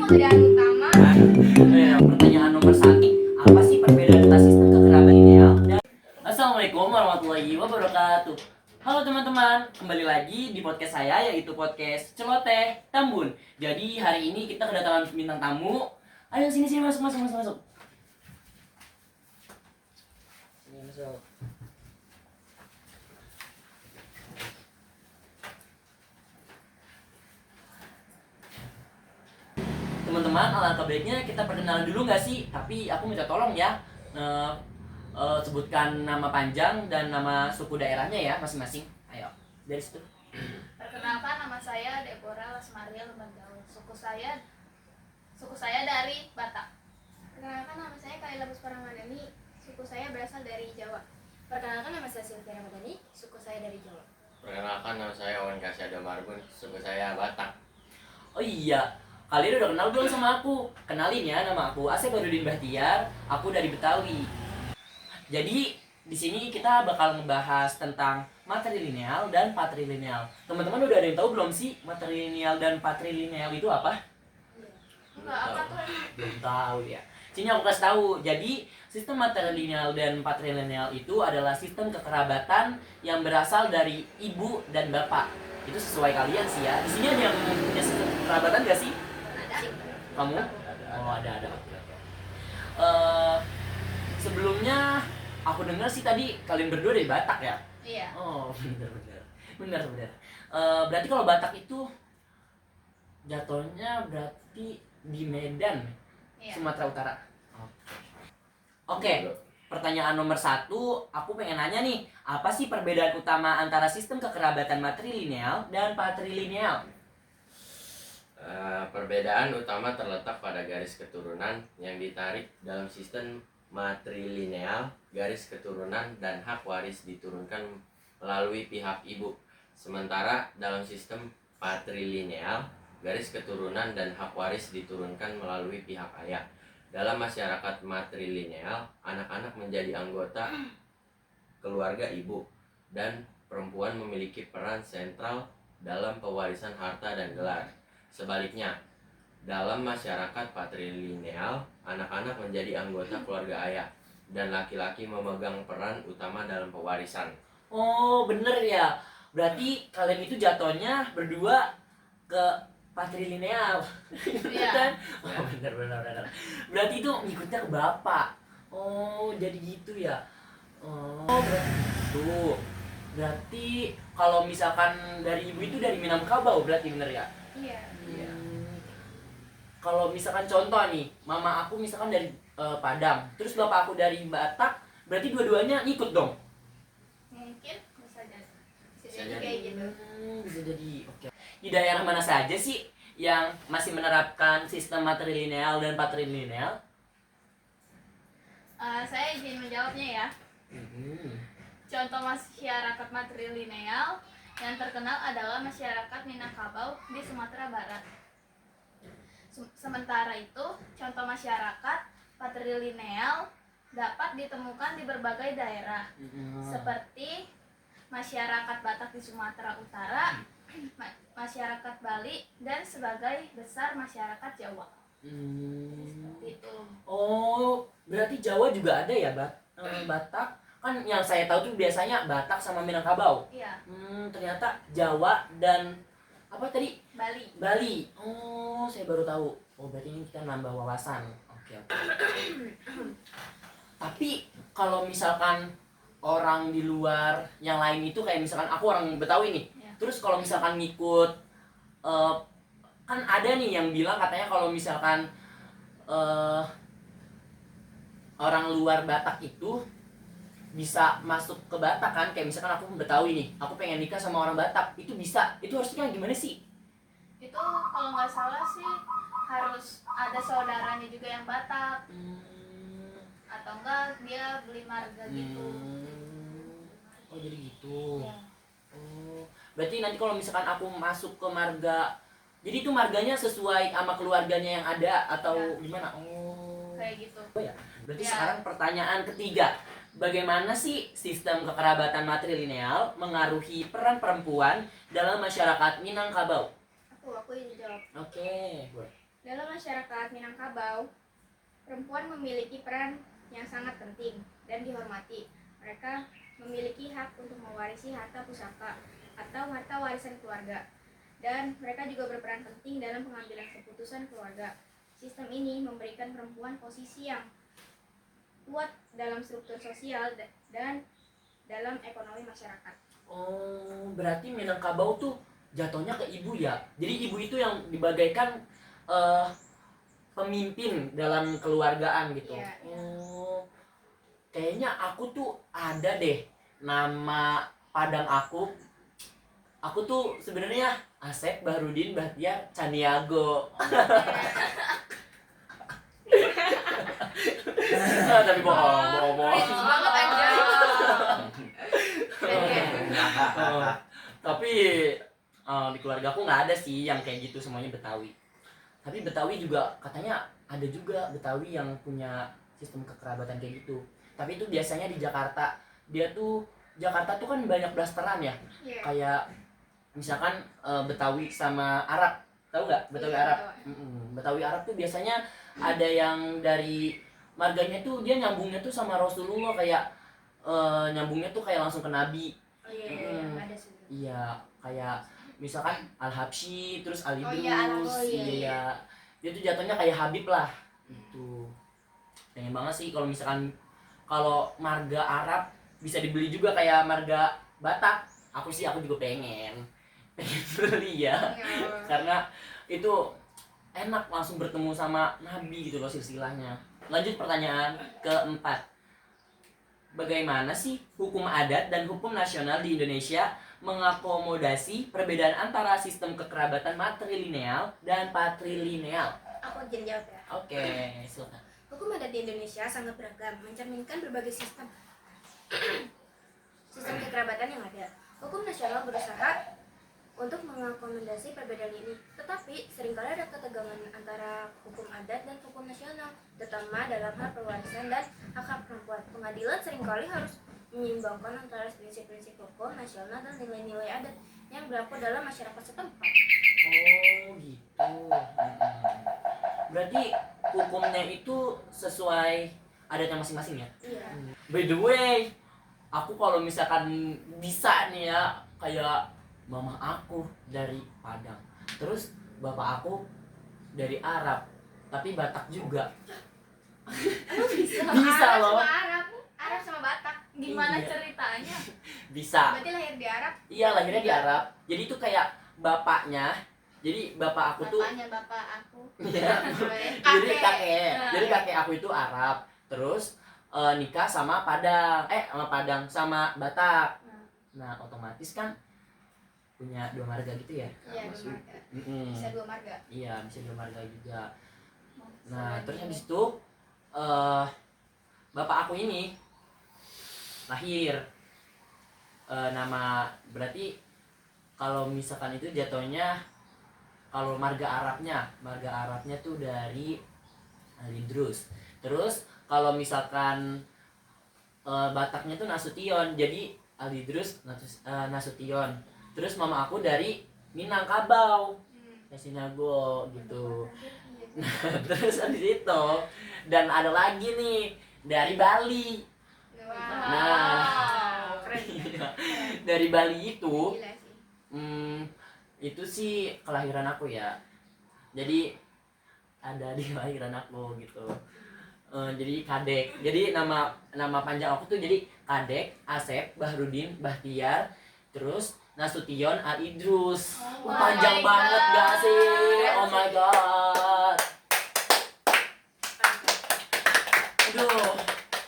perbedaan utama. Pertanyaan nomor 1, apa sih perbedaan antara sistem kekerabatan lineal dan Assalamualaikum warahmatullahi wabarakatuh. Halo teman-teman, kembali lagi di podcast saya, yaitu podcast Celoteh Tambun. Jadi hari ini kita kedatangan bintang tamu. Ayo sini sini, masuk masuk masuk masuk. Sini masuk. Teman-teman, alangkah baiknya kita perkenalan dulu nggak sih? Tapi aku minta tolong ya, eh, sebutkan nama panjang dan nama suku daerahnya ya masing-masing. Ayo, dari situ. Perkenalkan, nama saya Deborah Lasmaria Lumbangaul. Suku saya dari Batak. Perkenalkan, nama saya Kaila Buspara Madani. Suku saya berasal dari Jawa. Perkenalkan, nama saya Sylvia Ramadhani, suku saya dari Jawa. Perkenalkan, nama saya Owen Kasyada Marbun, suku saya Batak. Oh iya, kalian udah kenal belum sama aku? Kenalin ya, nama aku Asep Badudin Bahtiar. Aku dari Betawi. Jadi di sini kita bakal ngebahas tentang matrilineal dan patrilineal. Teman-teman udah ada yang tahu belum sih matrilineal dan patrilineal itu apa? Enggak, apa tuh? Belum tahu ya. Sini aku kasih tahu. Jadi sistem matrilineal dan patrilineal itu adalah sistem kekerabatan yang berasal dari ibu dan bapak. Itu sesuai kalian sih ya. Di sini ada yang punya sistem kekerabatan gak sih? Ada. Kamu? Oh, ada. Oke. Sebelumnya aku dengar sih tadi kalian berdua dari Batak ya? Iya. Oh, benar. Berarti kalau Batak itu jatuhnya berarti di Medan, Iya. Sumatera Utara. Oke. Pertanyaan nomor 1, aku pengen nanya nih, apa sih perbedaan utama antara sistem kekerabatan matrilineal dan patrilineal? Perbedaan utama terletak pada garis keturunan yang ditarik dalam sistem matrilineal. Garis keturunan dan hak waris diturunkan melalui pihak ibu. Sementara dalam sistem patrilineal, garis keturunan dan hak waris diturunkan melalui pihak ayah. Dalam masyarakat matrilineal, anak-anak menjadi anggota keluarga ibu dan perempuan memiliki peran sentral dalam pewarisan harta dan gelar. Sebaliknya, dalam masyarakat patrilineal, anak-anak menjadi anggota keluarga ayah dan laki-laki memegang peran utama dalam pewarisan. Oh, bener ya. Berarti kalian itu jatuhnya berdua ke patrilineal. Iya. Kan? Oh, bener. Berarti itu ngikutnya ke bapak. Oh, jadi gitu ya. Oh, berarti gitu. Berarti kalau misalkan dari ibu itu dari Minangkabau berarti bener ya? Iya. Kalau misalkan contoh nih, mama aku misalkan dari Padang, terus bapak aku dari Batak, berarti dua-duanya ngikut dong? Mungkin bisa jadi. Bisa Bisa jadi jadi. kayak gitu. Bisa jadi. Oke. Di daerah mana saja sih yang masih menerapkan sistem matrilineal dan patrilineal? Saya izin menjawabnya ya. Contoh masyarakat matrilineal yang terkenal adalah masyarakat Minangkabau di Sumatera Barat. Sementara itu, contoh masyarakat patrilineal dapat ditemukan di berbagai daerah, seperti masyarakat Batak di Sumatera Utara, masyarakat Bali, dan sebagai besar masyarakat Jawa. Seperti itu. Oh, berarti Jawa juga ada ya, Batak? Kan yang saya tahu tuh biasanya Batak sama Minangkabau. Iya, Ternyata Jawa dan apa tadi? Bali. Bali. Oh, saya baru tahu. Oh, berarti ini kita nambah wawasan. Oke. Tapi kalau misalkan orang di luar yang lain itu kayak misalkan aku orang Betawi nih. Ya. Terus kalau misalkan ngikut kan ada nih yang bilang katanya kalau misalkan orang luar Batak itu bisa masuk ke Batak kan, kayak misalkan aku Betawi nih, aku pengen nikah sama orang Batak, itu bisa. Itu harusnya gimana sih? Itu kalau nggak salah sih harus ada saudaranya juga yang Batak, atau enggak dia beli marga gitu. Oh, jadi gitu. Ya. Oh, berarti nanti kalau misalkan aku masuk ke marga, jadi itu marganya sesuai sama keluarganya yang ada atau Ya. gimana? Oh, Kayak gitu. berarti Ya. sekarang pertanyaan ketiga, bagaimana sih sistem kekerabatan matrilineal mengaruhi peran perempuan dalam masyarakat Minangkabau? Aku izin jawab. Oke, boleh. Dalam masyarakat Minangkabau, perempuan memiliki peran yang sangat penting dan dihormati. Mereka memiliki hak untuk mewarisi harta pusaka atau harta warisan keluarga. Dan mereka juga berperan penting dalam pengambilan keputusan keluarga. Sistem ini memberikan perempuan posisi yang kuat dalam struktur sosial dan dalam ekonomi masyarakat. Oh, berarti Minangkabau tuh jatuhnya ke ibu ya. Jadi ibu itu yang dibagaikan pemimpin dalam keluargaan gitu. Iya, iya. Oh, kayaknya aku tuh ada deh nama Padang aku. Aku tuh sebenarnya Asep Bahrudin Bahtiar Caniago. Tapi bohong. Keren banget aja. Tapi di keluarga aku nggak ada sih yang kayak gitu, semuanya Betawi. Tapi Betawi juga katanya ada juga Betawi yang punya sistem kekerabatan kayak gitu. Tapi itu biasanya di Jakarta. Jakarta tuh kan banyak blasteran ya. Iya. Kayak misalkan Betawi sama Arab. Tahu nggak Betawi Iya, Arab? tahu. Betawi Arab tuh biasanya ada yang dari marganya tuh dia nyambungnya tuh sama Rasulullah, kayak nyambungnya tuh kayak langsung ke Nabi. Oh iya, ada sih. Iya, kayak misalkan Al-Habsyi, terus Oh Ali iya, Idrus, iya. dia tuh jatuhnya kayak Habib lah. Itu pengen banget sih kalau marga Arab bisa dibeli juga kayak marga Batak. Aku juga pengen beli ya, Iya. karena itu enak langsung bertemu sama Nabi gitu loh silsilahnya. Lanjut pertanyaan keempat. Bagaimana sih hukum adat dan hukum nasional di Indonesia mengakomodasi perbedaan antara sistem kekerabatan matrilineal dan patrilineal? Aku jadi jawab ya. Oke, silakan. Hukum adat di Indonesia sangat beragam, mencerminkan berbagai sistem kekerabatan yang ada. Hukum nasional berusaha untuk mengakomodasi perbedaan ini, tetapi seringkali ada ketegangan antara hukum adat dan hukum nasional, terutama dalam hal perwarisan dan hak-hak perempuan. Pengadilan seringkali harus menyeimbangkan antara prinsip-prinsip hukum nasional dan nilai-nilai adat yang berlaku dalam masyarakat setempat. Oh gitu. Berarti hukumnya itu sesuai adatnya masing-masing ya? Iya. By the way, aku kalau misalkan bisa nih ya, kayak mama aku dari Padang, terus bapak aku dari Arab, tapi Batak juga. Bisa Arab loh. sama Arab sama Batak. Gimana Iya. ceritanya? Bisa. Berarti lahir di Arab. Iya, lahirnya di Arab. Jadi itu kayak bapaknya. Jadi bapak aku tuh Bapaknya bapak aku. Iya. Jadi kakek. Jadi kakek aku itu Arab. Terus nikah sama Padang sama Batak. Nah, otomatis kan punya dua marga gitu ya. Iya, dua marga. Mm-mm. Bisa dua marga. Iya, bisa dua marga juga. Sama Nah, terus ini. habis itu bapak aku ini lahir nama, berarti kalau misalkan itu jatuhnya, kalau marga Arabnya tuh dari Al-Idrus. Terus kalau misalkan Bataknya tuh Nasution, jadi Al-Idrus Nasution. Terus mama aku dari Minangkabau, Sinago gitu. Terus habis itu, dan ada lagi nih dari Bali. Nah, Keren. dari Bali itu Gila sih. itu sih kelahiran aku ya. Jadi ada di kelahiran aku gitu. Jadi Kadek. Jadi nama panjang aku tuh jadi Kadek Asep Bahrudin Bahtiar, terus Nasution Al Idrus. Oh Panjang my banget God. gak sih? Oh my god. Aduh,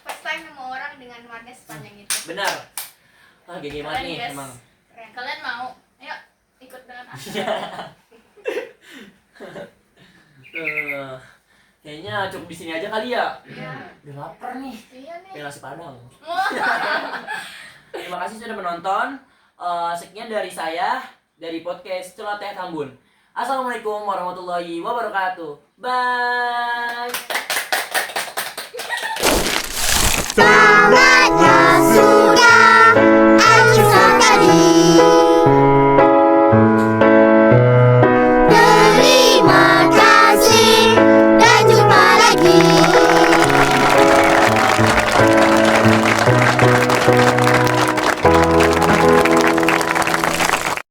First time nemu orang dengan marga sepanjang itu. benar. GG banget Keren, nih guys. emang. Keren. Kalian mau? Ayo ikut dengan aku. Kayaknya cukup di sini aja kali ya. Iya. Udah lapar nih. Iya nih. Kayak nasi Padang. Wah. Terima kasih sudah menonton. Sekian dari saya dari podcast Celoteh Tambun. Assalamualaikum warahmatullahi wabarakatuh. Bye. Selamat